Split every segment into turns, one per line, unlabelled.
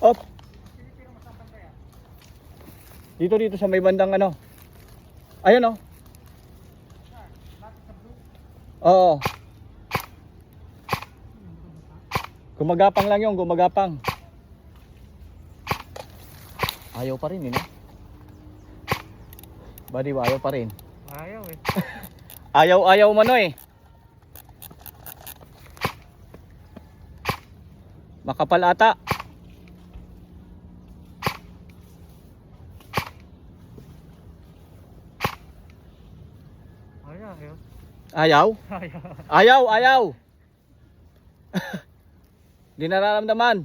Op. Dito sa may bandang ano. Ayun oh. Oo. Gumagapang lang yung gumagapang. Ayaw pa rin eh. Badi ba ayaw pa rin?
Ayaw eh.
Ayaw mano eh. Makapal ata.
Ayaw.
Ayaw? Ayaw. Di nararamdaman.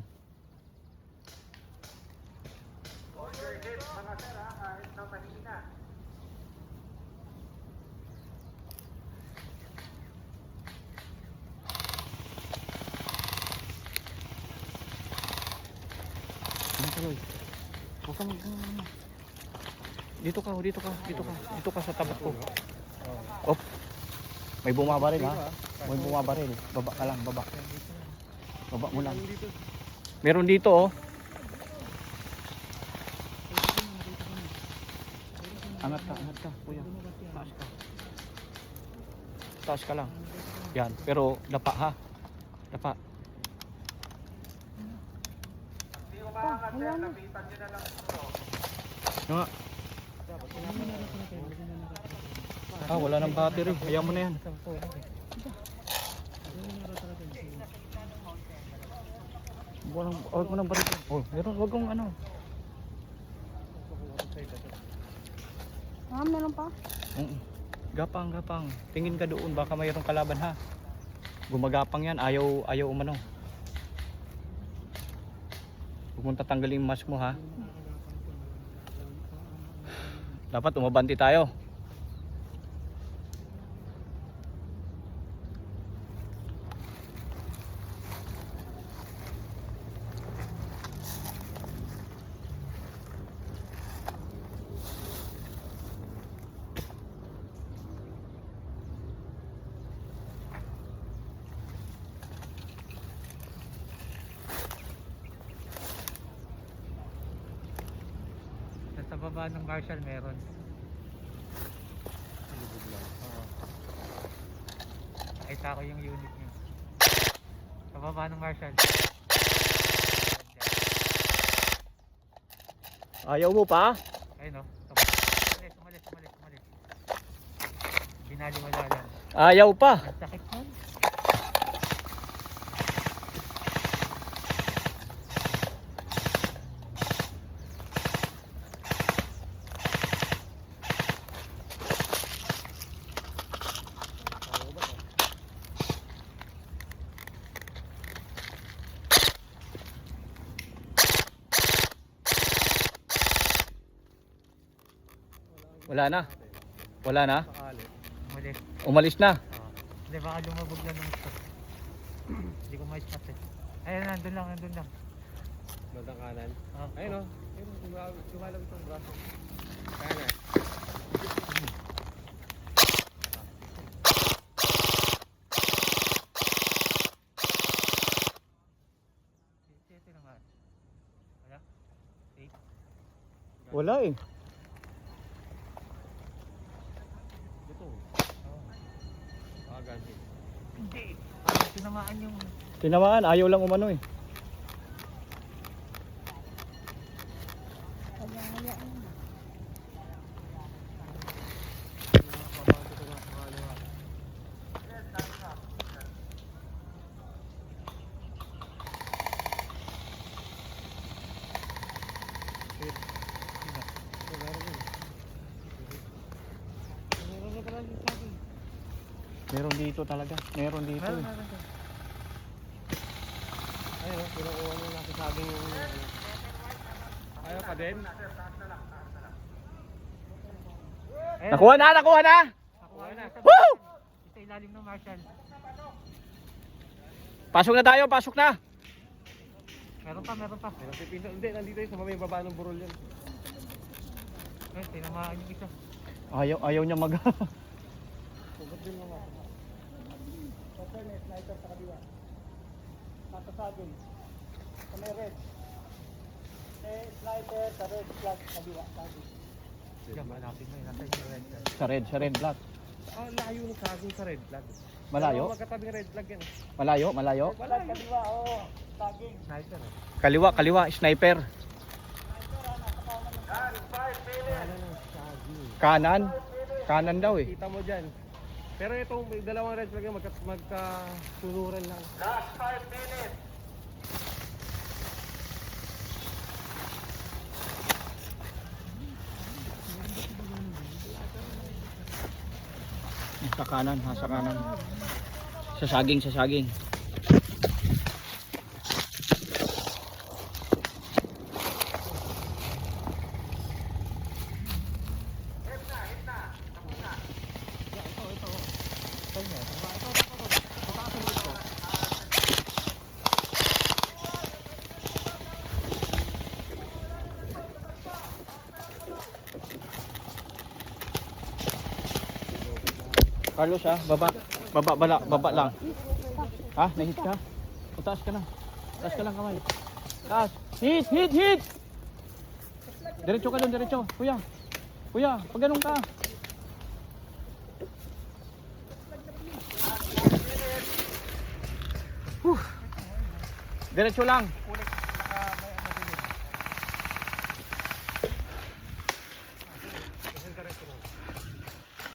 Dito ka sa tabat ko. Op. May bumabaril ha. May bumabaril. Baba ka lang, baba. Baba mo lang. Meron dito oh. Angat ka, kuya. Taas ka. Taas ka lang. Yan, pero dapa ha. Dapa. Nga. Wala nang battery. Hayaan mo na yan. Huwag mo nang balik. Oh, meron, huwag kong ano.
Meron pa?
Gapang. Tingin ka doon, baka mayroong kalaban ha. Gumagapang yan, ayaw umano. Huwag mong tatanggalin yung mask mo ha. Dapat umabanti tayo.
Sa baba ng Marshall meron. Nakita ko yung unit niya. Sa baba ng Marshall.
Ayaw mo pa?
Ayun o. Tumalis. Binaliwala lang.
Ayaw pa.
Ang sakit nun.
Wala na?
Umalis.
Umalis na?
Hindi, baka lumabog lang ng stop. Hindi ko ma-spot eh. Ayun, nandun lang.
Bandang kanan. Ayun o. Lumalabit yung braso. Kaya na.
Ito naman. Wala? Eight?
Wala eh.
Ganti.
Hindi. Tinamaan yung...
Tinamaan, ayaw lang umano eh. Meron dito talaga. Meron dito eh.
Ayun o. Pinakuha nyo nakasabing yung... Ayaw pa din?
Nakuha na!
Nakuha na.
Woo!
Sa ilalim ng Marshall.
Pasok na tayo, pasok na!
Meron pa.
Hindi, nandito yun. Sa mamay baba ng burol yan.
Tinamaan yung isa.
Ayaw niya mag...
Sugat din mga.
Sniper sa kabila. Matasagin. Sa may red.
Diyan, malapit na yun. Nasa yung red flag.
Sa red flag.
Ah, layo ng saging sa red flag.
Malayo?
Magkatabing red flag yan.
Malayo? Malayo?
Sniper eh.
Kaliwa, kaliwa, sniper. Kanan? Kanan daw eh.
Kita mo dyan. Pero itong dalawang red flag yan, magkasunuran lang.
Sa kanan, ha, sa kanan. Sa saging, sa saging. Carlos ha, baba lang. Ha, nahit ka? Taas ka na. Taas ka lang kamay. Taas. Hit, hit, hit! Diretso ka doon, diretso. Kuya. Kuya, pag ganun ka. Diretso lang.